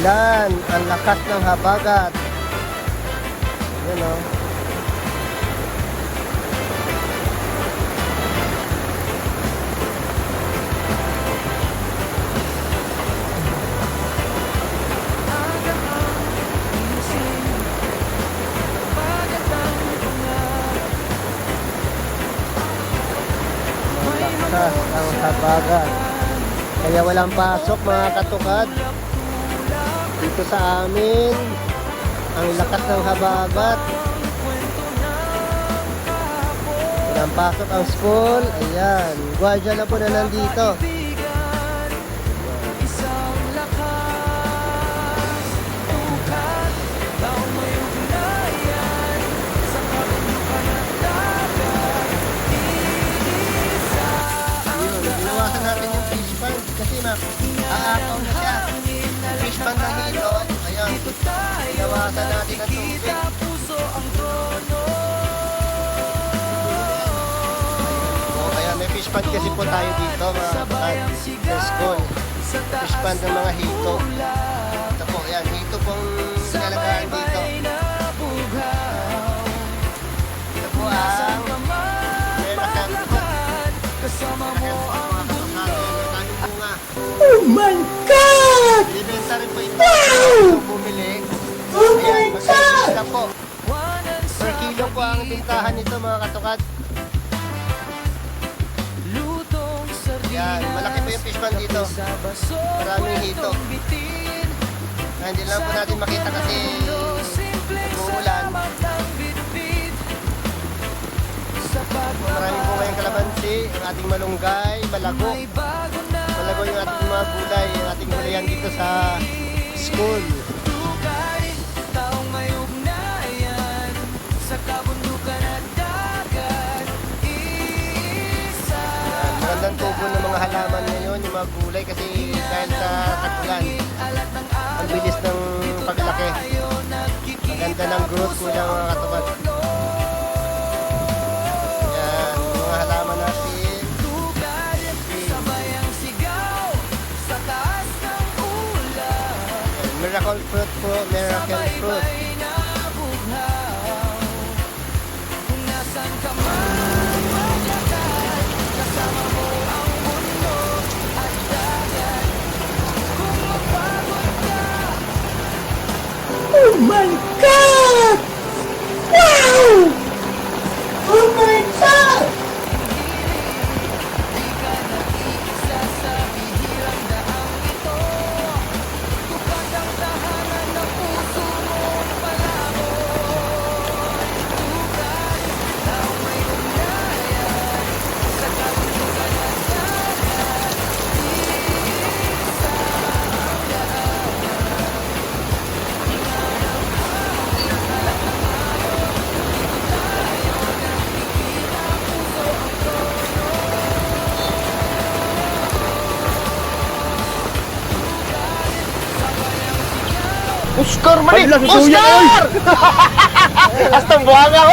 Ulan, ang lakas ng habagat. Yan o. Lakas ang habagat. Kaya walang pasok mga katukad. Dito sa amin, ang lakas ng habagat. Walang pasok ang school. Ayan, gwardiya na po na nandito. Ginawasan natin yung fish pan kasi aakaw na siya. Fish pan na hilo. Ayan, ginawasan natin ang tubig. Ayan, may fish pan kasi po tayo dito mga kapatid sa school. Fish pan ng mga hito. Ito po, ayan, hito pong nilalagaan dito. Ito po ang Oh my God! Binibenta rin po ito. Wow! Bumili. Oh my God! Na po. Per kilo po ang bintahan nito mga katukad. Yan, malaki po yung fish pan dito. Maraming hito. Hindi lang po natin makita kasi umuulan. Maraming po ngayong kalamansi, ang ating malunggay, malago. Malago yung ating mga gulay, yung ating gulayan dito sa school. Yan, magandang tubo ng mga halaman ngayon, yung mga gulay kasi dahil sa tag-ulan, ang bilis ng paglaki. Maganda ng growth po ng mga katubad. Yan, mga halaman natin. Miracle fruit po, miracle fruit. Oh my God! Wow! Oh my God! Oscar, mali! Hala, susuyan, Oscar! Hasta buhanga ko!